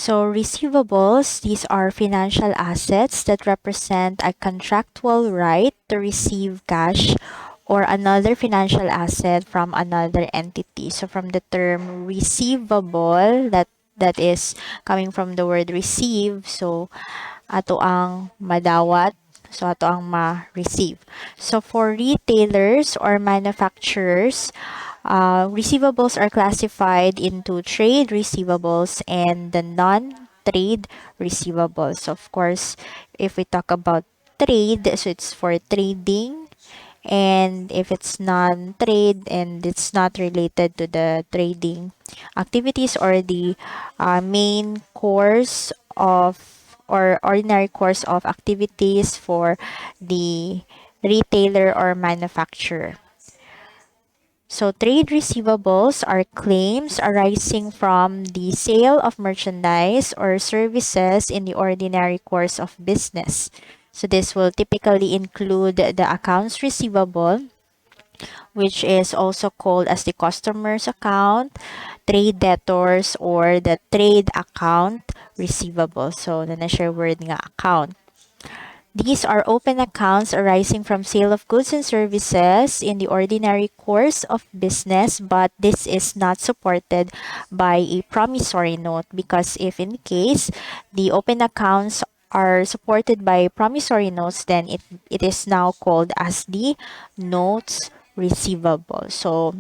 So receivables, these are financial assets that represent a contractual right to receive cash or another financial asset from another entity. So from the term receivable, that is coming from the word receive. So ato ang madawat, so ato ang ma-receive. So for retailers or manufacturers, receivables are classified into trade receivables and the non-trade receivables. Of course, if we talk about trade, so it's for trading. And if it's non-trade and it's not related to the trading activities or the main course of or ordinary course of activities for the retailer or manufacturer. So trade receivables are claims arising from the sale of merchandise or services in the ordinary course of business. So this will typically include the accounts receivable, which is also called as the customer's account, trade debtors, or the trade account receivable. So na-share word nga account. These are open accounts arising from sale of goods and services in the ordinary course of business, but this is not supported by a promissory note because if in case the open accounts are supported by promissory notes, then it is now called as the notes receivable. So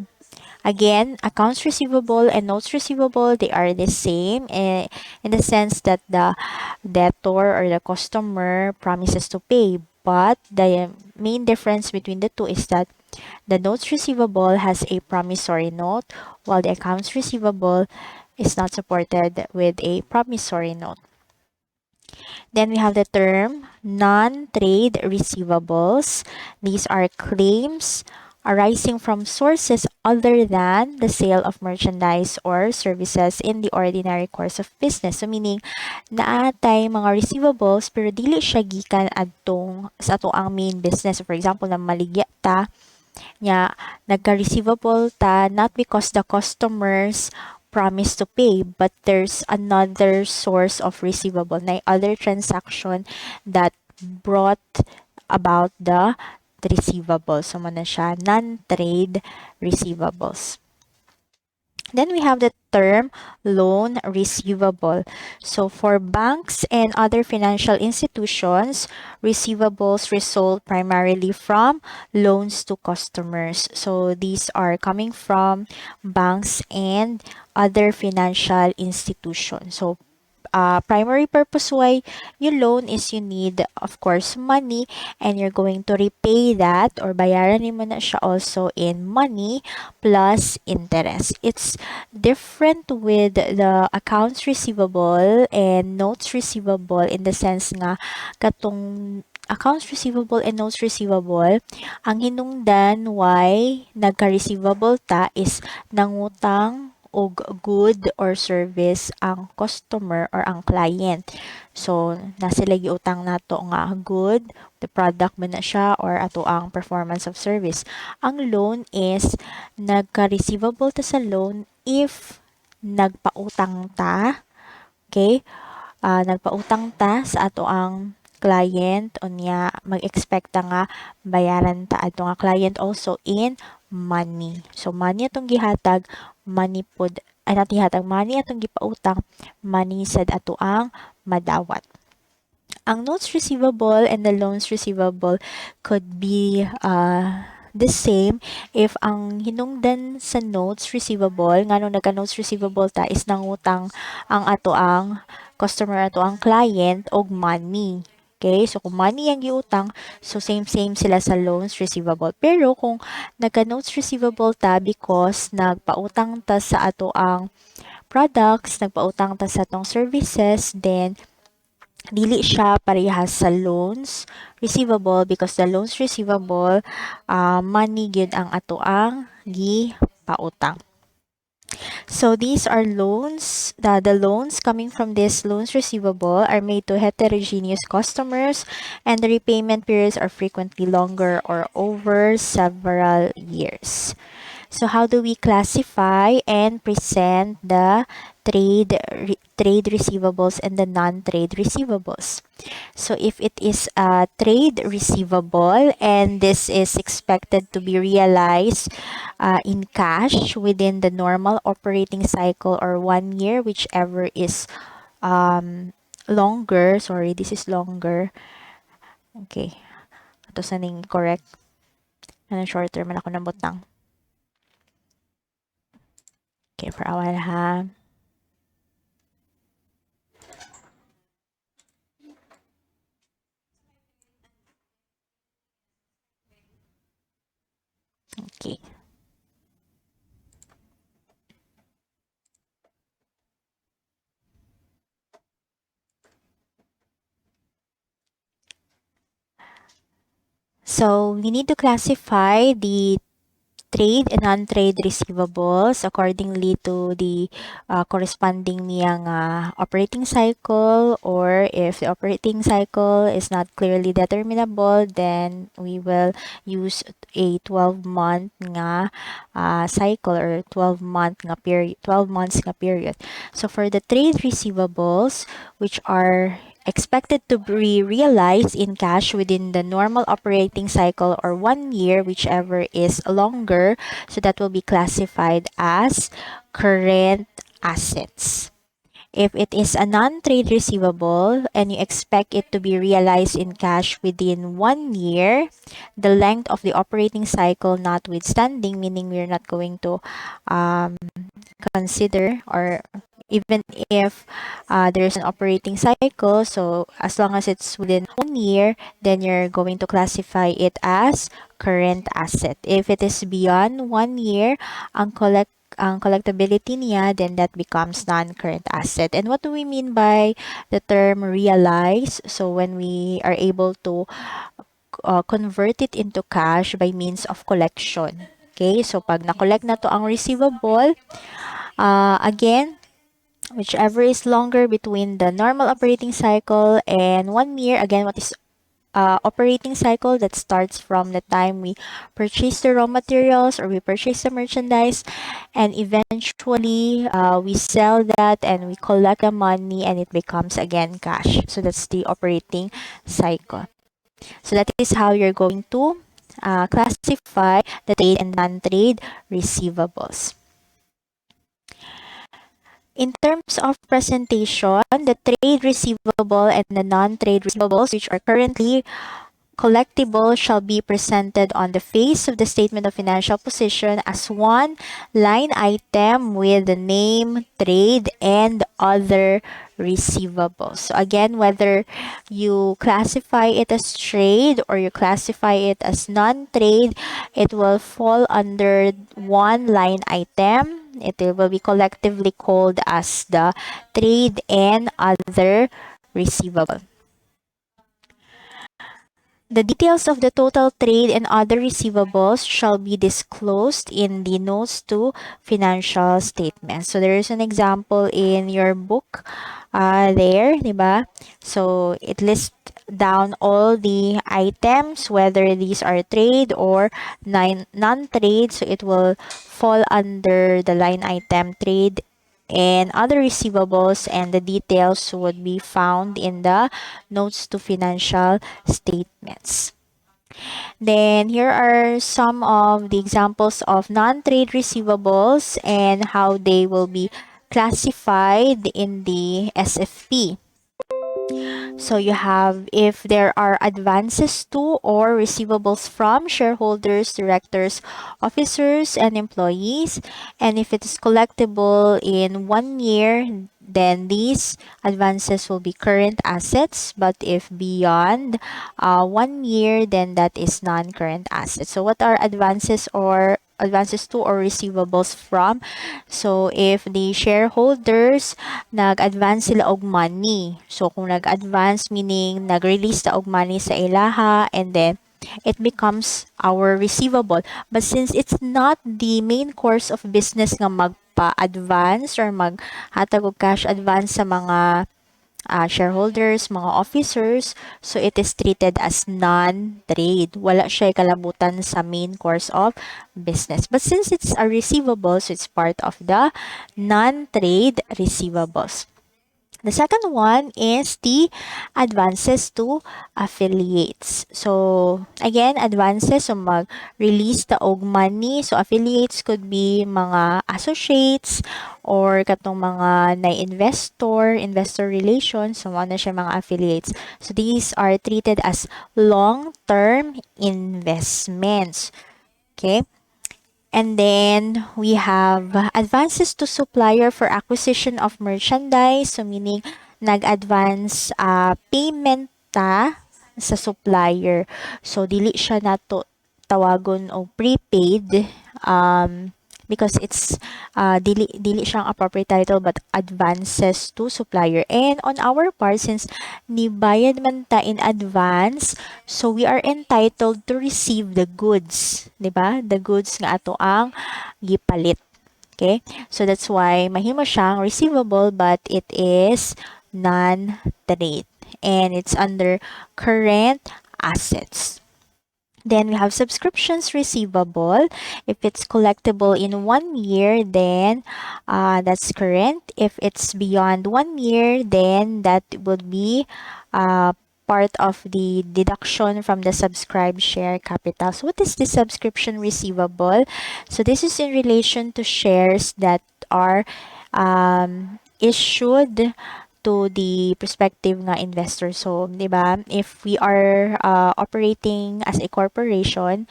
again, accounts receivable and notes receivable, they are the same in the sense that the debtor or the customer promises to pay. But the main difference between the two is that the notes receivable has a promissory note, while the accounts receivable is not supported with a promissory note. Then we have the term non-trade receivables. These are claims arising from sources other than the sale of merchandise or services in the ordinary course of business. So meaning, naatay mga receivables pero dili siya gikan adtong sa ato ang main business. So for example, na maligya ta, nya nagka-receivable ta not because the customers promise to pay, but there's another source of receivable na other transaction that brought about the receivables. So man na siya non-trade receivables. Then we have the term loan receivable. So for banks and other financial institutions, receivables result primarily from loans to customers. So these are coming from banks and other financial institutions. So primary purpose why you loan is you need, of course, money and you're going to repay that or bayaran mo na siya also in money plus interest. It's different with the accounts receivable and notes receivable in the sense nga katong accounts receivable and notes receivable, ang hinungdan why nagka-receivable ta is nangutang og good or service ang customer or ang client. So, nasa lagi utang nato nga good, the product man na siya or ato ang performance of service. Ang loan is nagka-receivable ta sa loan if nagpautang ta, okay? Nagpautang ta sa ato ang client unya mag-expect ta nga bayaran ta ato nga client also in money. So money atong gihatag, money pod ay not gihatag money atong gipautang, money sad ato ang madawat. Ang notes receivable and the loans receivable could be the same if ang hinungdan sa notes receivable nganong nagka-notes receivable ta is nangutang ang ato ang customer ato ang client og money. Okay? So, kung money ang giutang, so same-same sila sa loans receivable. Pero kung nagka-notes receivable ta because nagpautang ta sa ato ang products, nagpautang ta sa atong services, then dili siya parehas sa loans receivable because the loans receivable, money gyud ang ato ang gipautang. So these are loans. The loans coming from this loans receivable are made to heterogeneous customers and the repayment periods are frequently longer or over several years. So how do we classify and present the trade receivables and the non-trade receivables? So if it is a trade receivable and this is expected to be realized in cash within the normal operating cycle or 1 year, whichever is longer. Sorry, this is longer. Okay. Ito sa ning correct. Ano short term man ako nabutang. Okay, for a while ha. Okay. So we need to classify the trade and non-trade receivables accordingly to the corresponding niyang operating cycle, or if the operating cycle is not clearly determinable, then we will use a 12-month nga cycle or 12 months nga period. So for the trade receivables, which are expected to be realized in cash within the normal operating cycle or 1 year, whichever is longer, so that will be classified as current assets. If it is a non-trade receivable and you expect it to be realized in cash within 1 year, the length of the operating cycle notwithstanding, meaning we're not going to consider, or even if there's an operating cycle, so as long as it's within 1 year, then you're going to classify it as current asset. If it is beyond 1 year, ang collectability niya, then that becomes non-current asset. And what do we mean by the term realize? So when we are able to convert it into cash by means of collection. Okay, so pag na-collect na to ang receivable, again, whichever is longer between the normal operating cycle and 1 year, again, what is operating cycle? That starts from the time we purchase the raw materials or we purchase the merchandise, and eventually we sell that and we collect the money and it becomes again cash. So that's the operating cycle. So that is how you're going to classify the trade and non-trade receivables. In terms of presentation, the trade receivable and the non-trade receivables, which are currently collectible, shall be presented on the face of the statement of financial position as one line item with the name trade and other receivables. So again, whether you classify it as trade or you classify it as non-trade, it will fall under one line item. It will be collectively called as the trade and other receivable. The details of the total trade and other receivables shall be disclosed in the notes to financial statements. So there is an example in your book there, diba? So it lists down all the items, whether these are trade or non-trade. So it will fall under the line item trade and other receivables, and the details would be found in the notes to financial statements. Then here are some of the examples of non-trade receivables and how they will be classified in the SFP. So you have if there are advances to or receivables from shareholders, directors, officers, and employees, and if it is collectible in 1 year, then these advances will be current assets. But if beyond 1 year, then that is non-current assets. So what are advances to or receivables from? So if the shareholders nag-advance sila og money. So kung nag-advance meaning nag-release ta og money sa ilaha, and then it becomes our receivable. But since it's not the main course of business nga magpa-advance or maghatag og cash advance sa mga shareholders, mga officers. So, it is treated as non-trade. Wala siya kalabutan sa main course of business. But since it's a receivable, so it's part of the non-trade receivables. The second one is the advances to affiliates. So, again, advances, so mag-release ta og money. So, affiliates could be mga associates or katong mga investor relations. So, ano siya mga affiliates. So, these are treated as long-term investments. Okay? And then we have advances to supplier for acquisition of merchandise. So meaning nag-advance payment ta sa supplier. So dili siya nato tawagon o prepaid because it's dili siyang appropriate title but advances to supplier. And on our part, since nibayad man ta in advance, so we are entitled to receive the goods, 'di ba? The goods nga ato ang gipalit. Okay? So that's why mahimo siyang receivable but it is non-trade and it's under current assets. Then we have subscriptions receivable. If it's collectible in 1 year, then that's current. If it's beyond 1 year, then that would be part of the deduction from the subscribed share capital. So what is the subscription receivable? So this is in relation to shares that are issued to the prospective nga investor. So, 'di ba? If we are operating as a corporation,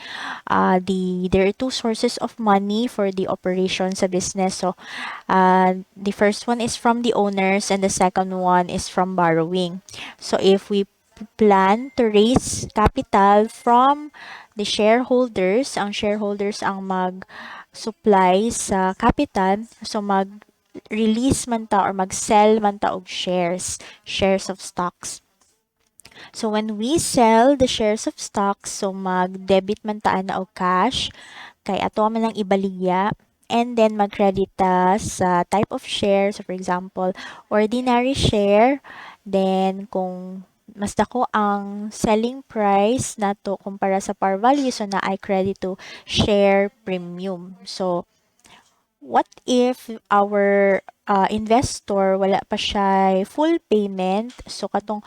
there are two sources of money for the operation sa business. So, the first one is from the owners and the second one is from borrowing. So, if we plan to raise capital from the shareholders, ang shareholders ang mag-supply sa capital, so release man ta or mag-sell man ta og shares of stocks. So when we sell the shares of stocks, so mag-debit man ta na og cash kay ato man lang ibaligya and then mag-credit ta sa type of share. So for example, ordinary share, then kung mas dako ang selling price nato kumpara sa par value, so na ay credit to share premium. So what if our investor wala pa siya full payment, so katong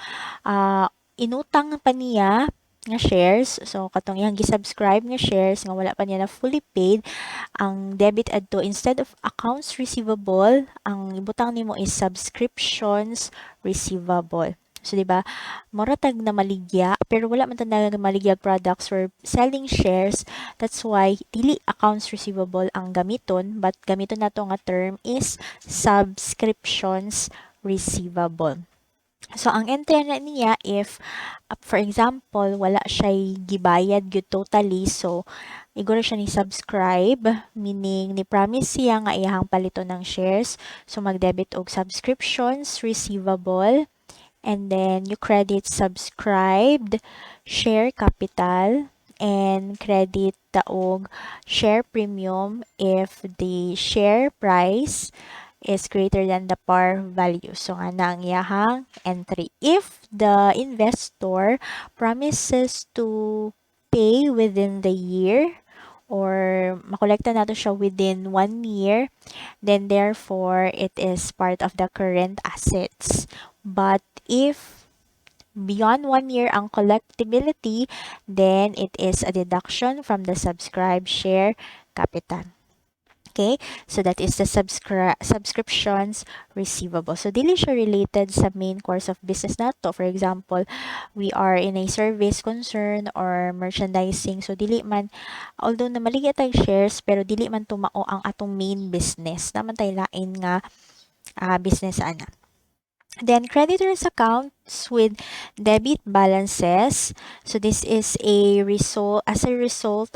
inutang pa niya nga shares, so katong iyang gi-subscribe nga shares nga wala pa niya na fully paid, ang debit adto instead of accounts receivable, ang ibutang nimo is subscriptions receivable. So, di ba, mura tag na maligya, pero wala man tag na maligyag products or selling shares. That's why, dili accounts receivable ang gamiton, but gamiton nato nga term is subscriptions receivable. So, ang entry na niya, if, for example, wala siya gibayad gyud totally, so, iguro siya ni subscribe, meaning ni promise siya nga iyahang palito ng shares. So, mag-debit og subscriptions receivable. And then you credit subscribed share capital and credit taog share premium if the share price is greater than the par value. So nga na ang iyahang entry. If the investor promises to pay within the year or makolekta nato siya within 1 year, then therefore it is part of the current assets. But if beyond 1 year ang collectibility, then it is a deduction from the subscribed share capital. Okay, so that is the subscriptions receivable. So dili siya related sa main course of business nato. For example, we are in a service concern or merchandising. So dili man, although na maligya tayong shares, pero dili man tumao ang atong main business. Naman tayo lain nga business ana. Then creditors accounts with debit balances. So this is a result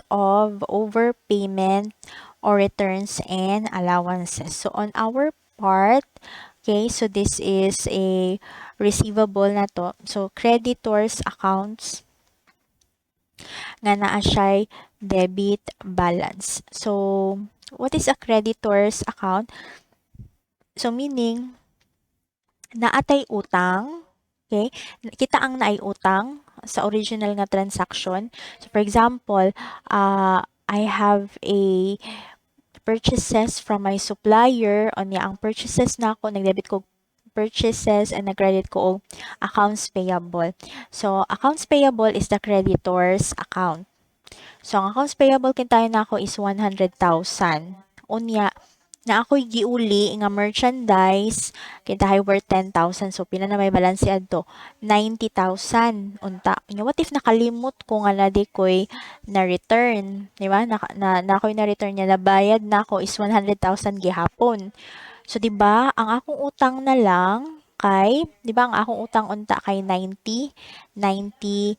of overpayment or returns and allowances. So on our part, okay, so this is a receivable na to. So creditors accounts nga naa siya'y debit balance. So what is a creditors account? So meaning naatay utang, okay? Kita ang naay utang sa original nga transaction. So for example, I have a purchases from my supplier o niya ang purchases na ako, nag-debit ko purchases and nag-credit ko og accounts payable. So accounts payable is the creditor's account. So ang accounts payable kintayo na ako is 100,000. Unya na ako'y giuli nga merchandise kintahay worth 10,000. So pila na may balance adto 90,000 unta. Nya what if nakalimot ko nga na di ko'y na return, di ba? Na ako'y na return niya, nabayad na ako is 100,000 gihapon. So di ba ang akong utang na lang kay, di ba ang akong utang unta kay 90,000.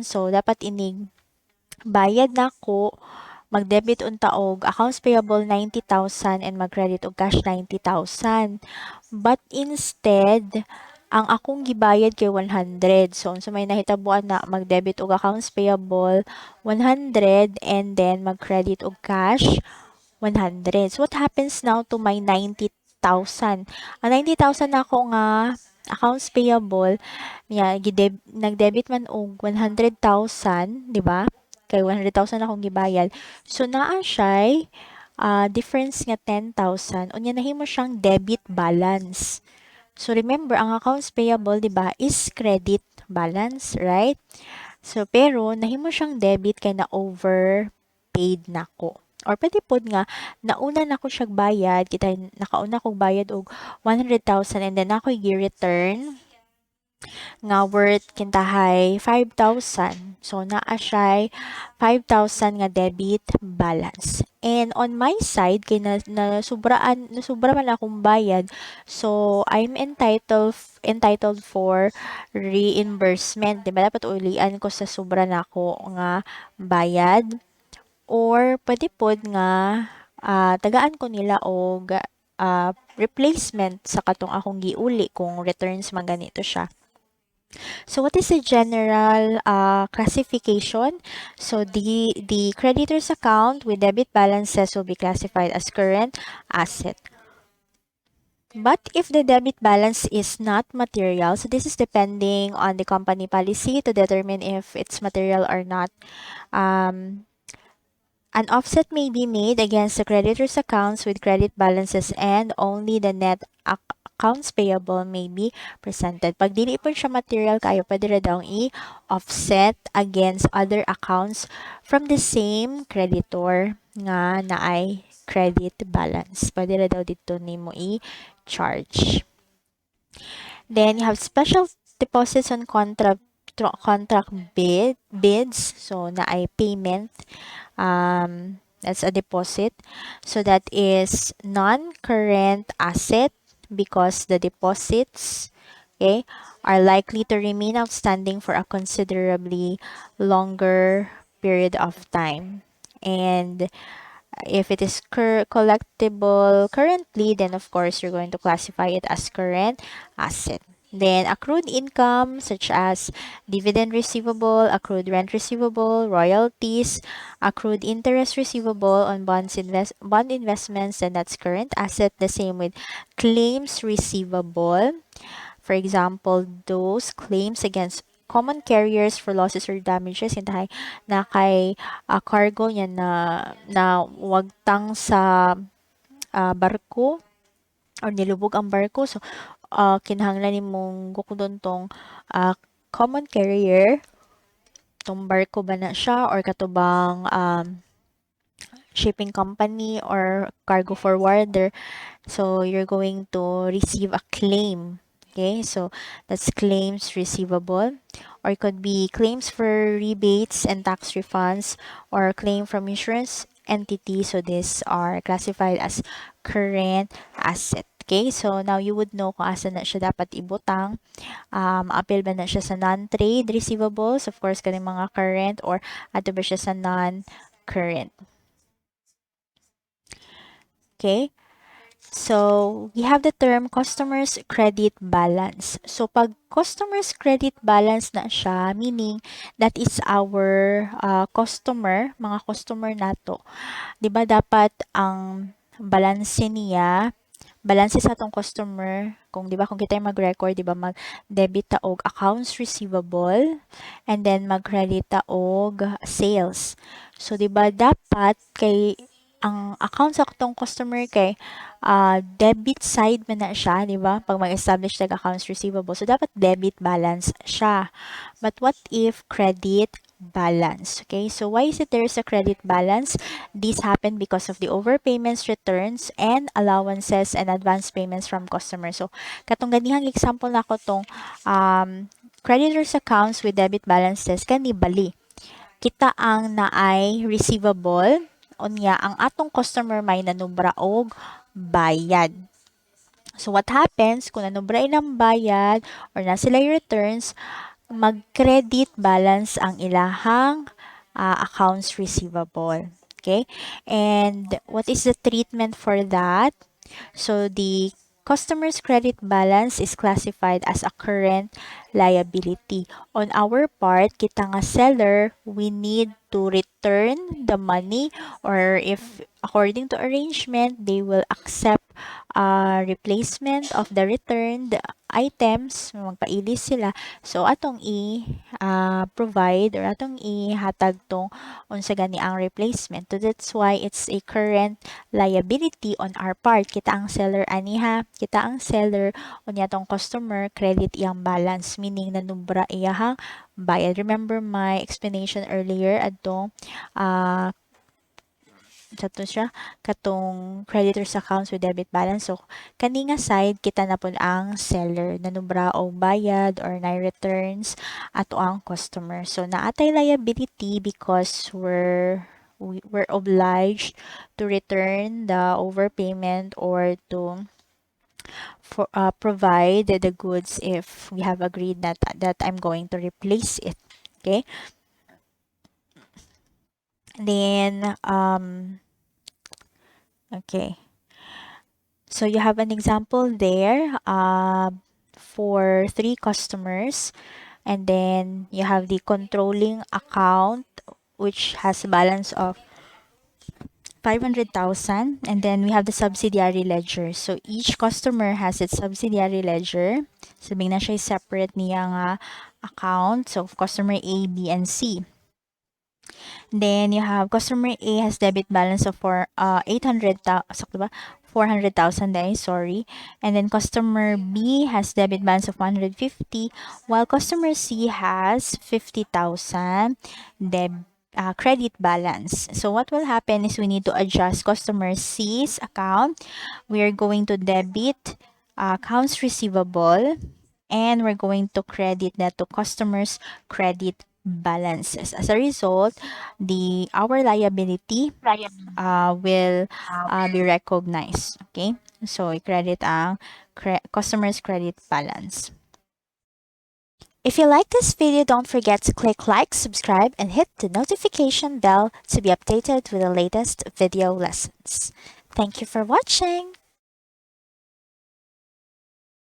So dapat inig bayad na ko, mag-debit unta og accounts payable 90,000 and mag-credit og cash 90,000. But instead, ang akong gibayad kay 100. So, unsa may nahitabuan na mag-debit og accounts payable 100 and then mag-credit og cash 100. So, what happens now to my 90,000? Ang 90,000 na ako nga accounts payable, nag-debit man og 100,000, di ba? Kay 100,000 akong gibayad. So, naa siya'y difference nga 10,000. Unya nahimo siyang debit balance. So, remember, ang accounts payable, di ba, is credit balance, right? So, pero, nahimo siyang debit kay na overpaid nako. Or pwede pod nga, nauna na ko siya bayad, kita nakauna kong bayad og 100,000 and then ako'y gi-return nga worth kintahay 5,000. So, naa siya'y 5,000 nga debit balance. And on my side, kay nasubra man akong bayad, so I'm entitled for reimbursement. Diba? Dapat ulian ko sa sobra na ako nga bayad. Or pwede pod nga tagaan ko nila og replacement sa katong akong giuli kung returns man ganito siya. So what is the general classification? So the creditor's account with debit balances will be classified as current asset. But if the debit balance is not material, so this is depending on the company policy to determine if it's material or not. An offset may be made against the creditor's accounts with credit balances and only the net accounts payable may be presented. Pag dili po siya material kayo, pwede ra daw i-offset against other accounts from the same creditor nga naay credit balance. Pwede ra daw dito nimo i-charge. Then you have special deposits on contract bids. So naay payment. That's a deposit. So that is non-current asset because the deposits, okay, are likely to remain outstanding for a considerably longer period of time. And if it is collectible currently, then of course you're going to classify it as current asset. Then accrued income such as dividend receivable, accrued rent receivable, royalties, accrued interest receivable on bond investments, and that's current asset. The same with claims receivable. For example, those claims against common carriers for losses or damages hintahay na kay cargo niya na wagtang sa barko or nilubog ang barko. So kinahanglan nimong gukudon tong common carrier, tong barko ba na siya or katubang shipping company or cargo forwarder. So you're going to receive a claim. Okay, so that's claims receivable, or it could be claims for rebates and tax refunds, or claim from insurance entity. So these are classified as current asset. Okay, so now you would know kung asa na siya dapat ibutang. Appeal ba na siya sa non-trade receivables, of course, kaning mga current, or ato ba siya sa non-current. Okay, so we have the term customer's credit balance. So pag customer's credit balance na siya, meaning that is our customer, mga customer nato. 'Di ba dapat ang balance niya balance sa atong customer, kung di ba kung kita mag-record, di ba mag-debit ta og accounts receivable and then mag-credit ta og sales. So di ba dapat kay ang account sa atong customer kay debit side man na siya, di ba? Pag mag-establish tag accounts receivable. So dapat debit balance siya. But what if credit balance? Okay, so why is it there is a credit balance? This happened because of the overpayments, returns, and allowances and advance payments from customers. So, katong ganihang example na ko tong creditors accounts with debit balances kan bali. Kita ang naay receivable, unya ang atong customer may nanubra og bayad. So, what happens kung nanubra ilang bayad or na sila returns, mag-credit balance ang ilahang accounts receivable. Okay? And what is the treatment for that? So the customer's credit balance is classified as a current liability. On our part, kita nga seller, we need to return the money, or if according to arrangement, they will accept replacement of the returned items, magpailis sila. So atong provide or atong ihatag tong unsa gani ang replacement. So that's why it's a current liability on our part. Kita ang seller aniha, kita ang seller unya tong customer credit iyang balance, meaning nanubra iyahang bayad. Remember my explanation earlier adtong to siya katong creditors accounts with debit balance. So kani nga side kita na pud ang seller nanubra og bayad or na returns ato ang customer. So naatay liability because we're obliged to return the overpayment or to provide the goods if we have agreed that I'm going to replace it. Okay. Then okay. So you have an example there for 3 customers, and then you have the controlling account which has a balance of 500,000, and then we have the subsidiary ledger. So each customer has its subsidiary ledger. Sabihin na siya separate niya nga account. So customer A, B, and C. Then you have customer A has debit balance of 800,000, sakto ba? 400,000 day, sorry. And then customer B has debit balance of 150, while customer C has 50,000 credit balance. So what will happen is we need to adjust customer C's account. We are going to debit accounts receivable, and we're going to credit that to customers' credit balances. As a result, our liability will be recognized. Okay? So, i-credit ang customer's credit balance. If you like this video, don't forget to click like, subscribe, and hit the notification bell to be updated with the latest video lessons. Thank you for watching.